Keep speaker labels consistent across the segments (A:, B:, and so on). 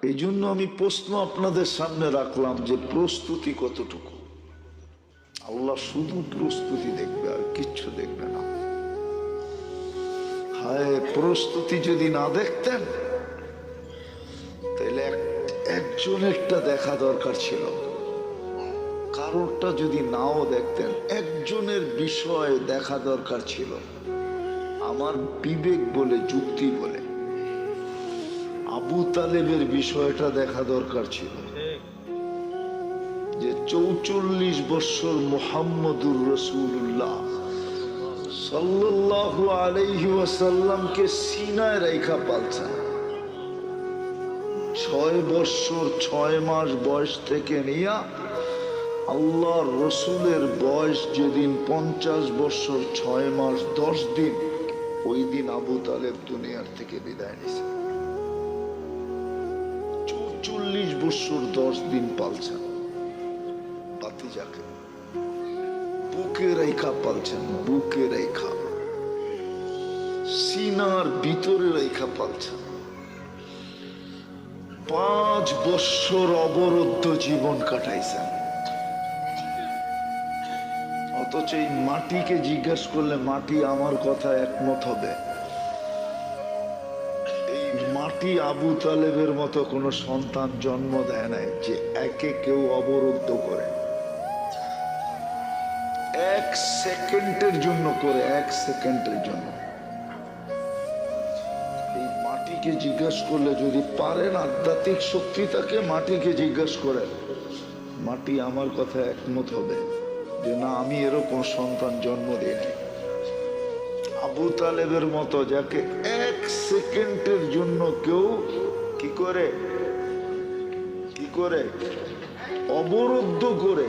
A: এই জন্য আমি প্রশ্ন আপনাদের সামনে রাখলাম যে প্রস্তুতি কতটুকু। আল্লাহ শুধু প্রস্তুতি দেখবে, আর কিচ্ছু দেখবে না। হায়, প্রস্তুতি যদি না দেখতেন তাহলে একজনেরটা দেখা দরকার ছিল, কারোরটা যদি নাও দেখতেন একজনের বিষয় দেখা দরকার ছিল। আমার বিবেক বলে, যুক্তি বলে আবু তালেবের বিষয়টা দেখা দরকার ছিল, যে ৪৪ বছর মুহাম্মদুর রাসূলুল্লাহ সাল্লাল্লাহু আলাইহি ওয়াসাল্লামকে সিনায় রেখা পালছেন। ৬ বছর ৬ মাস বয়স থেকে নিয়ে আল্লাহর রসুলের বয়স যেদিন ৫০ বছর ৬ মাস ১০ দিন, ওই দিন আবু তালেব দুনিয়ার থেকে বিদায় নিছে। ৪৪ বছর ১০ দিন পালছেন ভাতিজাকে, বুকে রেখা পালছেন, বুকে রেখা, সিনার ভিতরে রেখা পালছেন। ৫ বছর অবরুদ্ধ জীবন কাটাইছেন। অথচ এই মাটিকে জিজ্ঞাসা করলে মাটি আমার কথা একমত হবে। এই মাটি আবু তালেবের মতো কোনো সন্তান জন্ম দেয় নাই যে একে কেউ অবরুদ্ধ করে, ১ সেকেন্ডের জন্য করে, ১ সেকেন্ডের জন্য। এই মাটিকে জিজ্ঞাসা করলে যদি পারেন, আধ্যাত্মিক শক্তি তাকে, মাটিকে জিজ্ঞাসা করেন, মাটি আমার কথা একমত হবে যে না, আমি এরকম সন্তান জন্ম দিই নাই। আবু তালেবের মতো যাকে ১ সেকেন্ডের জন্য কেউ কি করে অবরুদ্ধ করে,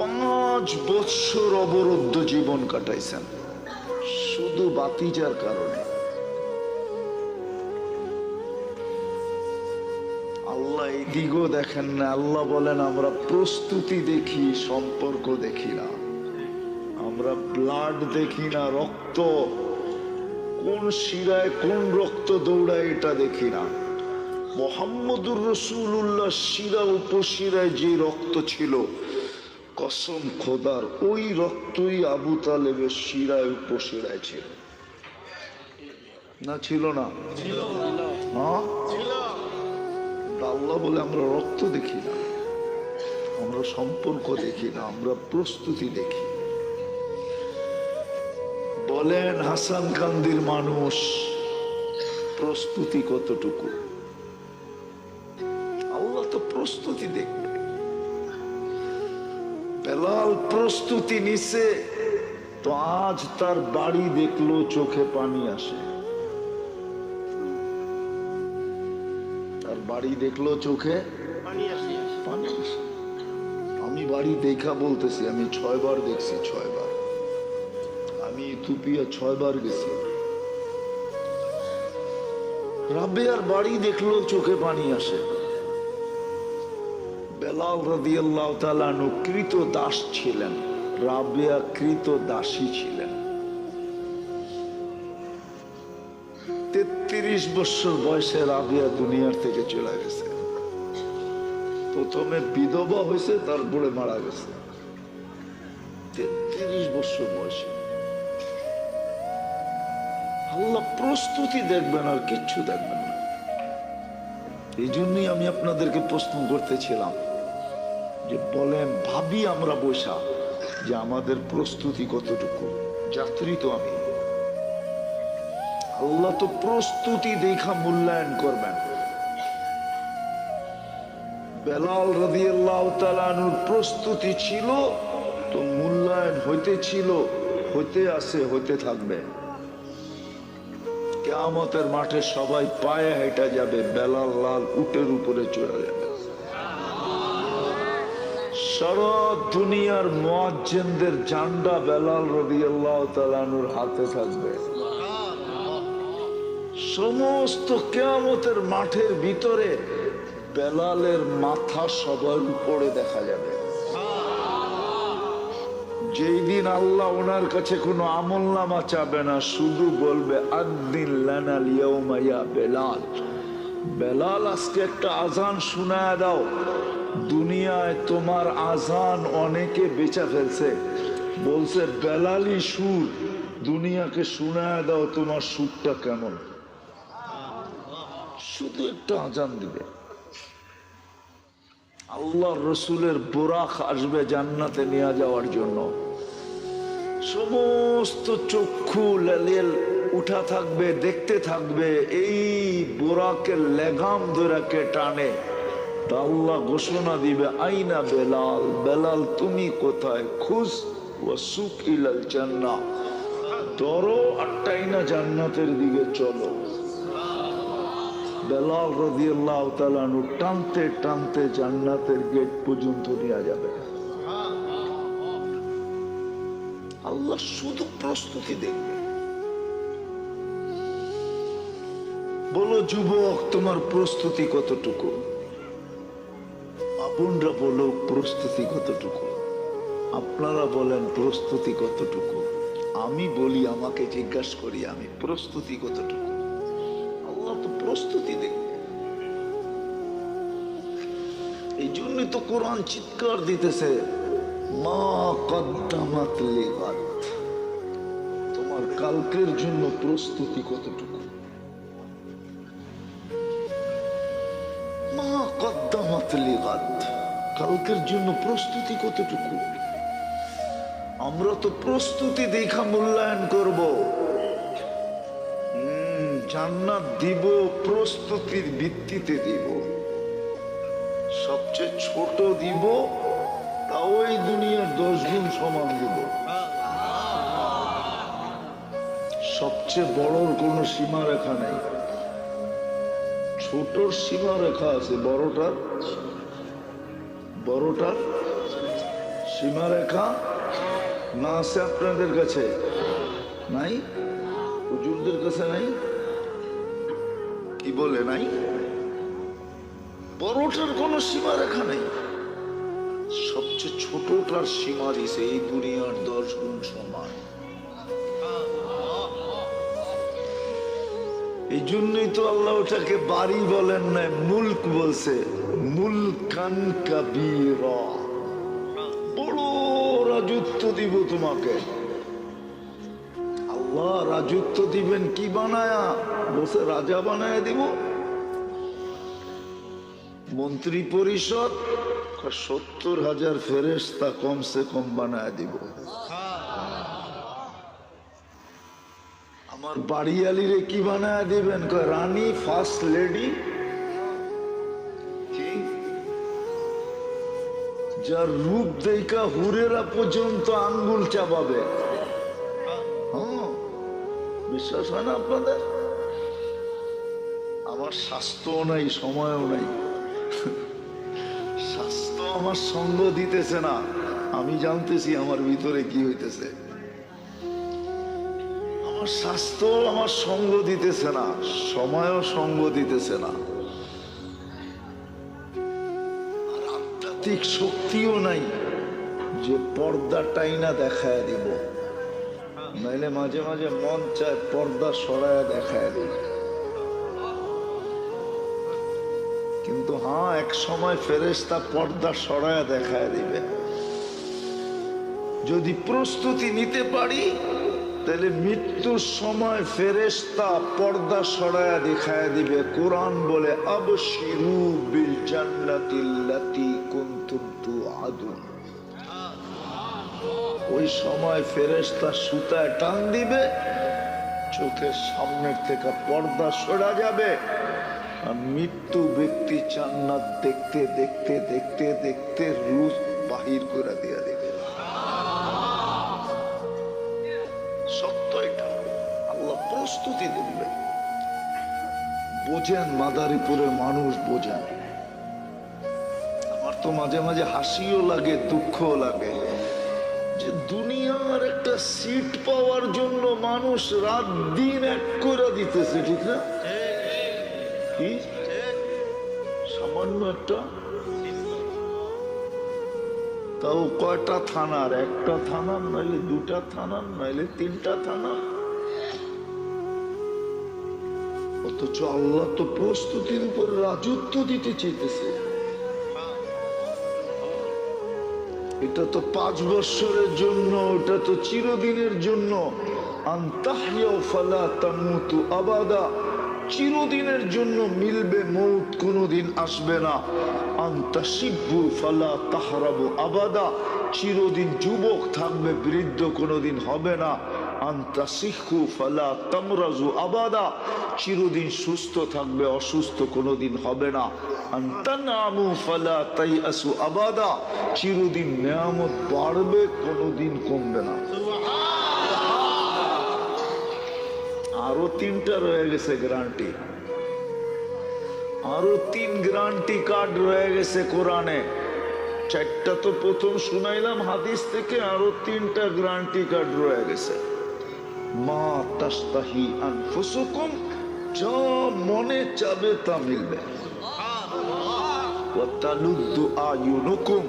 A: ৫ বছর অবরুদ্ধ জীবন কাটাইছেন শুধু ভাতিজার কারণে। আল্লাহ এই দিকও দেখেন না। আল্লাহ বলেন আমরা প্রস্তুতি দেখি, সম্পর্ক দেখি না। আমরা ব্লাড দেখি না, রক্ত কোন শিরায় কোন রক্ত দৌড়ায় এটা দেখি না। মুহাম্মদুর রাসূলুল্লাহ শিরা উপশিরায় যে রক্ত ছিল, কসম খোদার ওই রক্তই আবু তালেবের শিরায় উপশিরায় ছিল। না ছিল না? হ্যাঁ, আল্লাহ বলে আমরা রক্ত দেখি না, আমরা সম্পর্ক দেখি না, আমরা প্রস্তুতি দেখি। বলেন হাসান কান্দির মানুষ প্রস্তুতি কতটুকু? আল্লাহ তো প্রস্তুতি দেখবে। বেলাল প্রস্তুতি নিছে তো আজ তার বাড়ি দেখলো চোখে পানি আসে। তার বাড়ি দেখলো চোখে পানি আসে। আমি বাড়ি দেখা বলতেছি, আমি ৬ বার দেখছি, ৬ বার। আমি ইথিওপিয়া ৬ বার গেছি। রাবেয়ার বাড়ি দেখলো চোখে পানি আসে। বেলাল রাদিয়াল্লাহু তাআলা আনহু কৃত দাস ছিলেন, রাবেয়া কৃত দাসী ছিলেন। ৩৩ বছর বয়সে রাবেয়া দুনিয়ার থেকে চলে গেছে। প্রথমে বিধবা হয়েছে, তারপরে মারা গেছে ৩৩ বছর বয়সে। আল্লাহ প্রস্তুতি দেখবেন, আর কিচ্ছু দেখবেন না। এই জন্যই আমি আপনাদেরকে প্রশ্ন করতেছিলাম যে বলেন, ভাবি আমরা বসা যে আমাদের প্রস্তুতি কতটুকু। যাত্রী তো আমি। আল্লাহ তো প্রস্তুতি দেখা মূল্যায়ন করবেন। বেলাল রাদিয়াল্লাহু তাআলা আনহুর প্রস্তুতি ছিল তো মূল্যায়ন হইতেছিল, হইতে আছে, হইতে থাকবে। কিয়ামতের মাঠে সবাই পায়ে হেঁটে যাবে, বেলাল লাল উটের উপরে চড়ে যাবে। সারা দুনিয়ার মুয়াজ্জিনদের ঝান্ডা বেলাল রাদিয়াল্লাহু তাআলা আনহুর হাতে থাকবে। সমস্ত কিয়ামতের মাঠের ভিতরে বেলালের মাথা সবার উপরে দেখা যাবে। যেই দিন আল্লাহ ওনার কাছে কোনো আমলনামা চাবে না, শুধু বলবে আদ্দিন লানাল ইয়াউমা ইয়া বেলাল, বেলাল আজকে একটা আজান শোনায় দাও, দুনিয়ায় তোমার আজান অনেকে বেচা ফেলছে, বলছে বেলালি সুর, দুনিয়াকে শোনায় দাও তোমার সুরটা কেমন। শুধু একটা আজান দিবে, আল্লাহ রসুলের বোরাক আসবে জান্নাতে নিয়ে যাওয়ার জন্য, সমস্ত চক্ষু লেলিল উঠা থাকবে, দেখতে থাকবে, এই বোরাকের লেগাম ধরাকে টানে, তা আল্লাহ ঘোষণা দিবে আইনা বেলাল, বেলাল তুমি কোথায়, খুশ ও সুখ ইলাল জান্নাহ, ধরো আটটাইনা জান্নাতের দিকে চলো। বেলাল রাদিয়াল্লাহু তাআলা আনহু টানতে টানতে জান্নাতের গেট পর্যন্ত নিয়ে যাবে। আল্লাহ শুধু প্রস্তুতি দেখবে। বলো যুবক, তোমার প্রস্তুতি কতটুকু? আপনরা বলো প্রস্তুতি কতটুকু? আপনারা বলেন প্রস্তুতি কতটুকু? আমি বলি, আমাকে জিজ্ঞাসা করি আমি, প্রস্তুতি কতটুকু? আল্লাহ তো প্রস্তুতি দেখবে। এই জন্যই তো কোরআন চিৎকার দিতেছে, মা কদ্দামাত লিগাদ, তোমার কালকের জন্য প্রস্তুতি কতটুকু? মা কদ্দামাত লিগাদ, কালকের জন্য প্রস্তুতি কতটুকু? আমরা তো প্রস্তুতি দেখা মূল্যায়ন করব। জান্নাত দিব প্রস্তুতির ভিত্তিতে দিব, সবচেয়ে ছোট দিব তাও এই দুনিয়ার 10 গুণ সমান দিব। সবচেয়ে বড়র কোনো সীমারেখা নেই, ছোটর সীমারেখা আছে, বড়টার সীমারেখা না আছে। আপনাদের কাছে নাই? হুজুরদের কাছে নাই? কি বলে নাই? বড়টার কোনো সীমারেখা নেই, সবচেয়ে ছোটটার সীমা দিছে এই দুনিয়ার 10 গুণ সমান। এই জন্যই তো আল্লাহ ওটাকে বাড়ি বলেন না, মুলক বলছে, মুলকান কাবীরা, বড় রাজত্ব দিব তোমাকে। আল্লাহ রাজত্ব দিবেন কি বানায়া? বলছে রাজা বানায়া দিব। মন্ত্রী পরিষদ 70,000 ফেরেশতা কমসে কম বানায় দিব। আমার বাড়িয়ালিরে কি বানায় দিবেন? রানী, ফার্স্ট লেডি, যার রূপ দেখা হুরেরা পর্যন্ত আঙ্গুল চাপাবে। বিশ্বাস হয় না আপনাদের? আমার স্বাস্থ্যও নাই, সময়ও নাই, স্বাস্থ্য আমার সঙ্গ দিতেছে না। আমি জানতেছি আমার ভিতরে কি হইতেছে, আমার স্বাস্থ্য আমার সঙ্গ দিতেছে না, সময়ও সঙ্গ দিতেছে না, আর আধ্যাত্মিক শক্তিও নাই যে পর্দাটাই না দেখায় দিব। নাইলে মাঝে মাঝে মন চায় পর্দা সরায়া দেখায় দিব, কিন্তু হ্যাঁ, এক সময় ফেরেশতা পর্দা সরায়া দেখায় দিবে। যদি প্রস্তুতি নিতে পারি তাহলে মৃত্যুর সময় ফেরেশতা পর্দা সরায়া দেখায় দিবে। কোরআন বলে আবশিরু বিল জান্নাতিল্লাতী কুনতুম তুআদুন। ওই সময় ফেরেশতা সুতায় টান দিবে, চোখের সামনের থেকে পর্দা সরা যাবে, আর মৃত্যু ব্যক্তি জান্নাত দেখতে দেখতে দেখতে দেখতে রূহ বাহির করে দিয়া দেবে। সত্য এটা, আল্লাহ প্রস্তুতি দেবে। বোঝেন, মাদারীপুরের মানুষ বোঝেন। আমার তো মাঝে মাঝে হাসিও লাগে, দুঃখও লাগে যে দুনিয়ার একটা সিট পাওয়ার জন্য মানুষ রাত দিন এক করে দিতেছে, ঠিক না? কি সামান্য একটা, তাও কয়টা থানার? একটা থানার, নাইলে 2টা থানার, নাইলে 3টা থানার। অথচ আল্লাহ তো প্রস্তুতির উপর রাজত্ব দিতে চাইতেছে। এটা তো 5 বছরের জন্য, ওটা তো চিরদিনের জন্য। আনতাহইয়াউ ফালা তামুতু আবাদা, চিরদিনের জন্য মিলবে, মৌত কোনোদিন আসবে না। আনতাশিব্বু ফালা তাহরাবু আবাদা, চিরদিন যুবক থাকবে, বৃদ্ধ কোনোদিন হবে না। আনতাসিহু ফালা তামরাজু আবাদা, চিরদিন সুস্থ থাকবে, অসুস্থ কোনোদিন হবে না। আনতানামু ফালা তাইয়াসু আবাদা, চিরদিন নিয়ামত বাড়বে, কোনোদিন কমবে না। আরো 3টা রয়ে গেছে গ্যারান্টি, আরো 3 গ্যারান্টি কার্ড রয়ে গেছে কোরআনে। 4টা তো প্রথম শুনাইলাম হাদিস থেকে, আরো 3টা গ্যারান্টি কার্ড রয়ে গেছে। মা তাস্তাহি আনফুসুকুম, যা মনে চাবে তা মিলবে। ওয়া তালুদ্দু আয়ুনুকুম,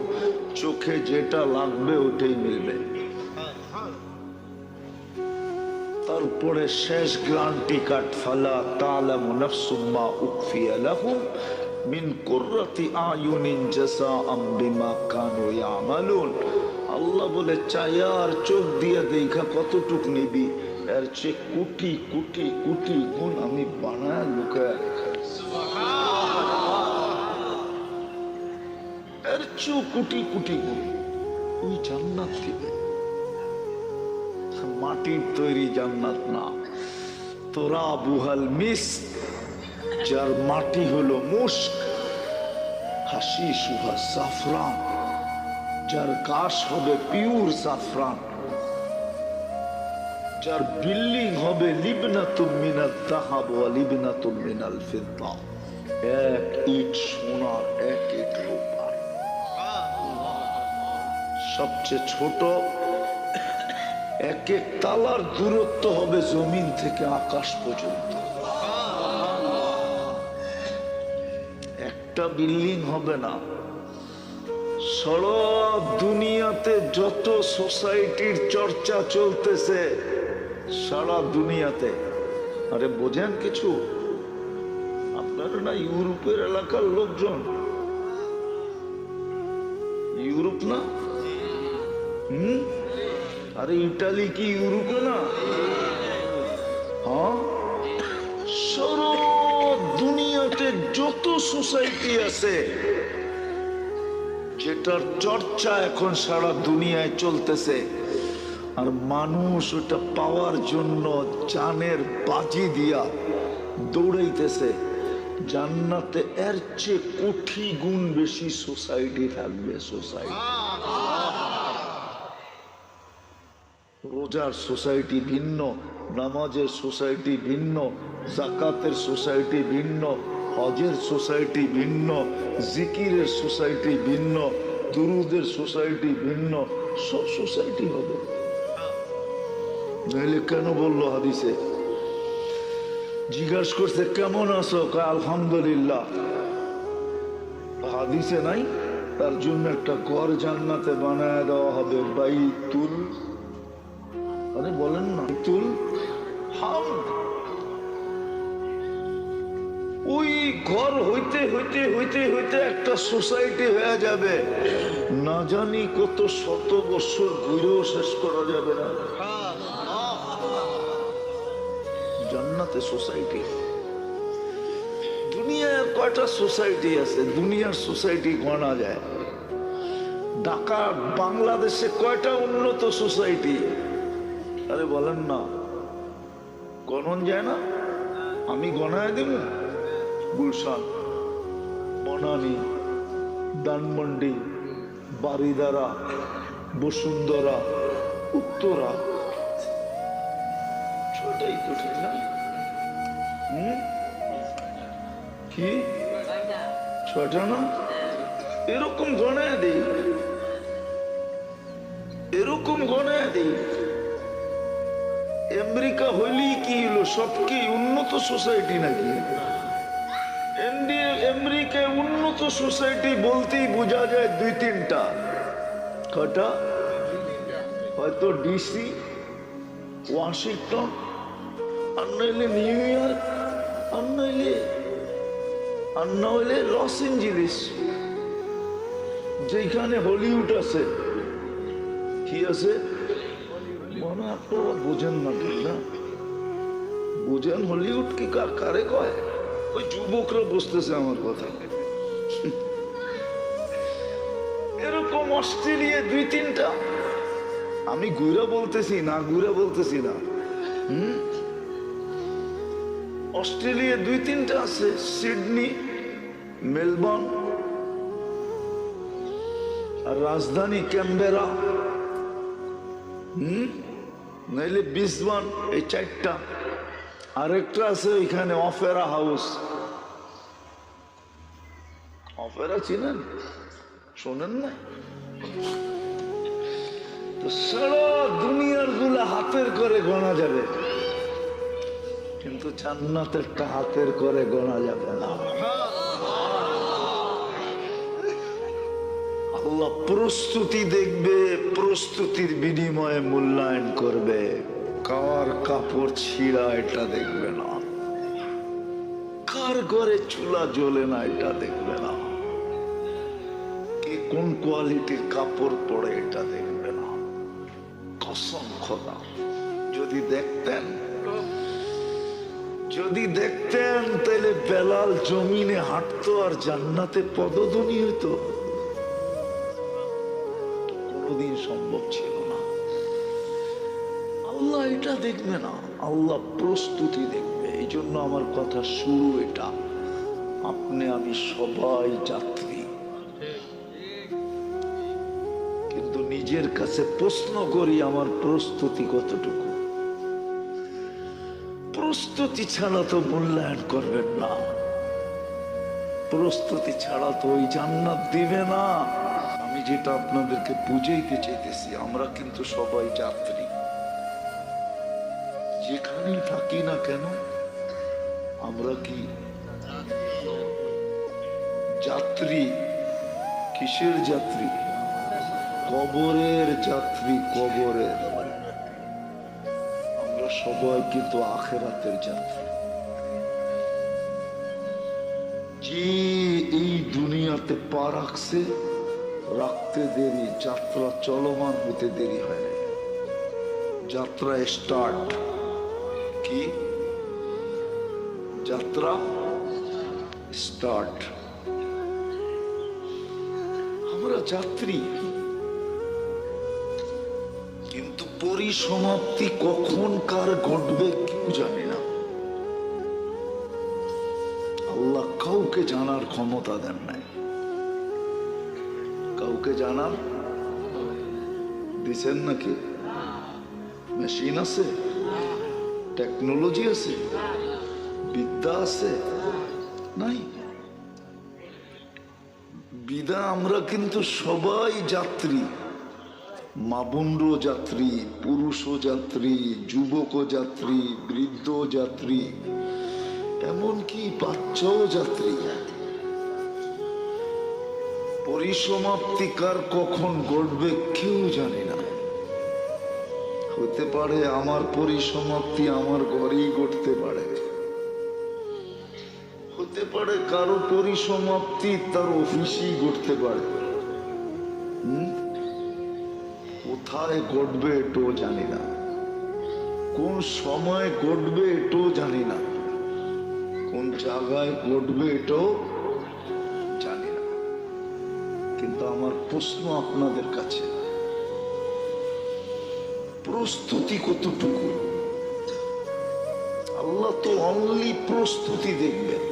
A: চোখে যেটা লাগবে ওটাই মিলবে। তারপরে শেষ গ্যারান্টি কার্ড, ফালা তা'লামু নাফসুম মা উখফিয়া লাহুম মিন কুররাতি আয়ুনিন জাযাআম বিমা কানু ইয়ামালুন। আল্লাহ বলে, চায়ার চোখ দিয়ে দেখা কতটুক নিবি, এর চেয়ে কোটি কোটি কোটি গুণ আমি বানায় লুকায় রেখে, এর চেয়ে কোটি কোটি গুণ ওই জান্নাত দিবে। মাটির তৈরি জান্নাত না, তোরা বুহাল মিস্ক, যার মাটি হলো মুস্ক, হাসি সুহা সাফরান, যার ঘাস হবে পিওর সাফরান, যার বিল্ডিং হবে লিবনাতুম মিনাত যাহাব ওয়া লিবনাতুম মিনাল ফিদ্দা, এক ইট সোনার, এক ইট রূপার। সবচেয়ে ছোট এক এক তালার দূরত্ব হবে জমিন থেকে আকাশ পর্যন্ত। একটা বিল্ডিং হবে না। সারা দুনিয়াতে যত সোসাইটির চর্চা চলতেছে, সারা দুনিয়াতে, আরে বোঝেন কিছু আপনারা না? ইউরোপের এলাকার লোকজন, ইউরোপ না? আরে ইটালি কি ইউরোপে না? হ্যাঁ, সারা দুনিয়াতে যত সোসাইটি আছে, যেটার চর্চা এখন সারা দুনিয়ায় চলতেছে, আর মানুষ ওটা পাওয়ার জন্য জানের বাজি দিয়া দৌড়াইতেছে, জান্নাতে এর চেয়ে কোটি গুণ বেশি সোসাইটি থাকবে। সোসাইটি, রোজার সোসাইটি ভিন্ন, নামাজের সোসাইটি ভিন্ন, যাকাতের সোসাইটি ভিন্ন, হজের সোসাইটি ভিন্ন, জিকিরের সোসাইটি ভিন্ন, দুরুদের সোসাইটি ভিন্ন, সব সোসাইটি হবে। নইলে কেন বললো হাদিসে? জিজ্ঞাসা করছে কেমন আছো, আলহামদুলিল্লাহ। হাদিসে নাই? তার জন্য একটা ঘর জান্নাতে বানায় দেওয়া হবে, বাইতুল, আরে বলেন না, বাইতুল হামদ। ওই ঘর হইতে হইতে হইতে হইতে একটা সোসাইটি হয়ে যাবে, না জানি কত শত বছর ঘুরেও শেষ করা যাবে না। জান্নাতে সোসাইটি। দুনিয়ার কয়টা সোসাইটি আছে? দুনিয়ার সোসাইটি গণা যায়। ঢাকা, বাংলাদেশে কয়টা উন্নত সোসাইটি? আরে বলেন না, গণন যায় না? আমি গণায় দেব। গুলশান, বনানী, ধানমন্ডি, বারিদারা, বসুন্ধরা, উত্তরা, ছটাই তো, ঠিক না? কি 6টা না? এরকম গণায় দিই, এরকম গণায় দিই। আমেরিকা হইলেই কি হলো? সব কি উন্নত সোসাইটি নাকি? আমেরিকায় উন্নত সোসাইটি বলতেই বোঝা যায় 2-3টা। কটা? হয়তো ডিসি, ওয়াশিংটন, আর নইলে নিউ ইয়র্ক, আর নইলে লস এঞ্জেলিস, যেখানে হলিউড আছে। কি আছে মনে আপনারা বোঝেন না, ঠিক না? বোঝেন হলিউড কি কারে কয়? ওই যুবকরা বুঝতেছে আমার কথা। এরকম অস্ট্রেলিয়া 2-3টা, আমি ঘুরে বলতেছি না, ঘুরে বলতেছি না। অস্ট্রেলিয়া 2-3টা আছে, সিডনি, মেলবোর্ন, আর রাজধানী ক্যানবেরা, নাইলে ব্রিসবেন, এই 4টা। আরেকটা আছে ওইখানে অপেরা হাউস। অপেরা চিনেন? শোনেন না? তো সারা দুনিয়ার গুলা হাতের করে গোনা যাবে, কিন্তু জান্নাতেরটা হাতের করে গোনা যাবে না। আল্লাহ প্রস্তুতি দেখবে, প্রস্তুতির বিনিময়ে মূল্যায়ন করবে। কার কাপড় ছিঁড়া এটা দেখবে না, কার ঘরে চুলা জ্বলে না এটা দেখবে না, কে কোন কোয়ালিটির কাপড় পরে এটা দেখবে না। কসম খোদা, যদি দেখতেন তাহলে বেলাল জমিনে হাঁটতো আর জান্নাতে পদধ্বনি হইতো? কোনদিন সম্ভব ছিল না। আল্লাহ এটা দেখবে না, আল্লাহ প্রস্তুতি দেখবে। এই জন্য আমার কথা শুরু এটা, আপনি আমি সবাই যাত্রী। কিন্তু নিজের কাছে প্রশ্ন করি, আমার প্রস্তুতি কতটুকু? প্রস্তুতি ছাড়া তো মূল্যায়ন করবেন না, প্রস্তুতি ছাড়া তো ওই জান্নাত দিবে না। আমি যেটা আপনাদেরকে বুঝাইতে চাইতেছি, আমরা কিন্তু সবাই যাত্রী। যেখানেই থাকি না কেন, আমরা কি যাত্রী? কিসের যাত্রী? কবরের যাত্রী, কবরের। আমরা সবাই কিন্তু আখিরাতের যাত্রী। যে এই দুনিয়াতে পা রাখছে, রাখতে দেরি, যাত্রা চলমান হতে দেরি হয় না। যাত্রা স্টার্ট। কি যাত্রা স্টার্ট? আমরা যাত্রী, কিন্তু পরিসমাপ্তি কখন কার ঘটবে কেউ জানে না। আল্লাহ কাউকে জানার ক্ষমতা দেন নাই। কাউকে জানার দিছেন নাকি? মেশিন আছে, টেকনোলজি আছে, বিদ্যা আছে? নাই। বিদা আমরা কিন্তু সবাই যাত্রী। মা বোনও যাত্রী, পুরুষও যাত্রী, যুবকও যাত্রী, বৃদ্ধ যাত্রী, এমনকি বাচ্চাও যাত্রী। পরিসমাপ্তি কার কখন ঘটবে কেউ জানে না। হতে পারে আমার পরিসমাপ্তি আমার ঘরেই ঘটতে পারে, হতে পারে কারো পরিসমাপ্তি তার অফিসেই ঘটতে পারে। কোথায় ঘটবে এটাও জানি না, কোন সময় ঘটবে এটাও জানি না, কোন জায়গায় ঘটবে এটাও জানি না। কিন্তু আমার প্রশ্ন আপনাদের কাছে, প্রস্তুতি কতটুকু? আল্লাহ তো অনলি প্রস্তুতি দেখবেন,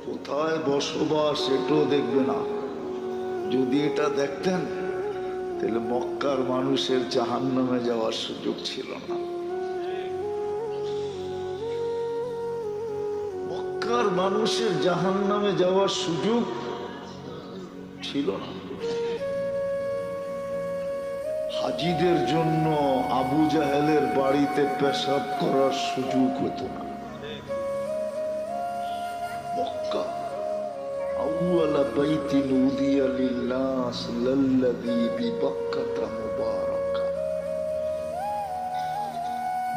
A: কোথায় বসবাস এটাও দেখবে না। যদি এটা দেখতেন তাহলে মক্কার মানুষের জাহান্নামে যাওয়ার সুযোগ ছিল না। মক্কার মানুষের জাহান্নামে যাওয়ার সুযোগ ছিল না। হাজিদের জন্য আবু জাহেলের বাড়িতে পেশাব করার সুযোগ হতো না। মক্কা আউয়ালা বাইতিন উদিয়া লিন্নাস লাল্লাযী বিবাক্কাতা মুবারাকা,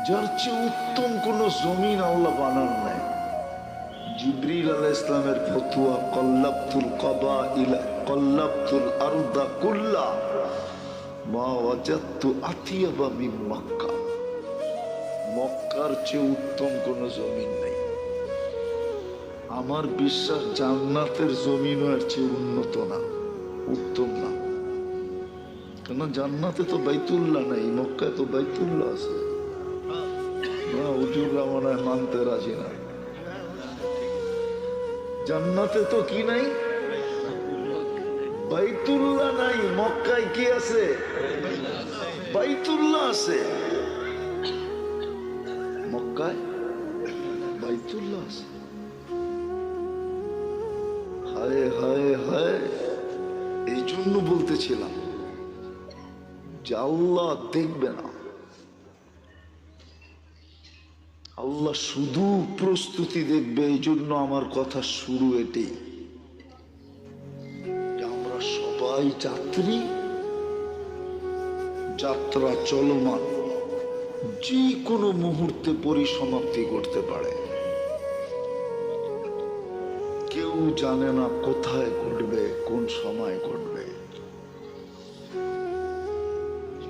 A: যার চেয়ে উত্তম কোন জমিন আল্লাহ বানান নাই। জিবরিল আলাইহিস সালামের ফতোয়া, কল্লাবতুল কাবাইলা কল্লাবতুল আরদা কুল্লা মা ওয়াজাদতু আতিয়াবা মিন মক্কা। মক্কার চেয়ে উত্তম কোন জমিন নাই। আমার বিশ্বাস জান্নাতের জমিনও এর চেয়ে উন্নত না, উত্তম না। কেন জান্নাতে তো বাইতুল্লাহ নাই, মক্কায় তো বাইতুল্লাহ আছে। না, হুজুররা মনে হয় মানতে রাজি না। জান্নাতে তো কি নাই? বাইতুল্লাহ নাই। মক্কায় কি আছে? বাইতুল্লাহ আছে। মক্কায় বাইতুল্লাহ আছে। হায় হায় হায়, এই জন্য বলতেছিলাম যে আল্লাহ দেখবে না। আল্লাহ শুধু প্রস্তুতি দেখবে। এই জন্য আমার কথা শুরু এটাই, আমরা সবাই যাত্রী, যাত্রা চলমান, যে কোনো মুহূর্তে পরিসমাপ্তি করতে পারে। কেউ জানে না কোথায় ঘটবে, কোন সময় ঘটবে।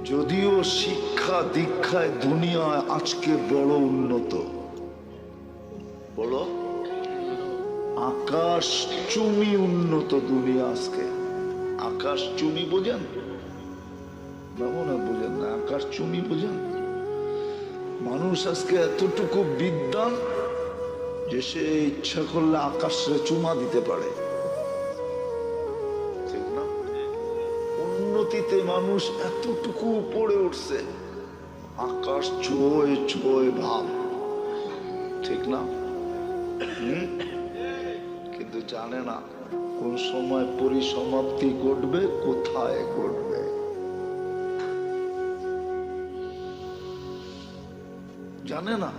A: যদিও শিক্ষা দীক্ষায় দুনিয়া আজকে বড় উন্নত, বড় আকাশ চুমি উন্নত দুনিয়া আজকে। আকাশ চুমি বোঝেন? না বোঝেন না? আকাশ চুমি বোঝেন? মানুষ আজকে এতটুকু বিদ্বান যে সে ইচ্ছা করলে আকাশে চুমা দিতে পারে, ঠিক না? উন্নতিতে মানুষ এতটুকু উপরে উঠছে, আকাশ ছোঁয় ছোঁয় ভাব, ঠিক না? কিন্তু জানে না কোন সময় পরিসমাপ্তি ঘটবে, কোথায় ঘটবে। জানে না।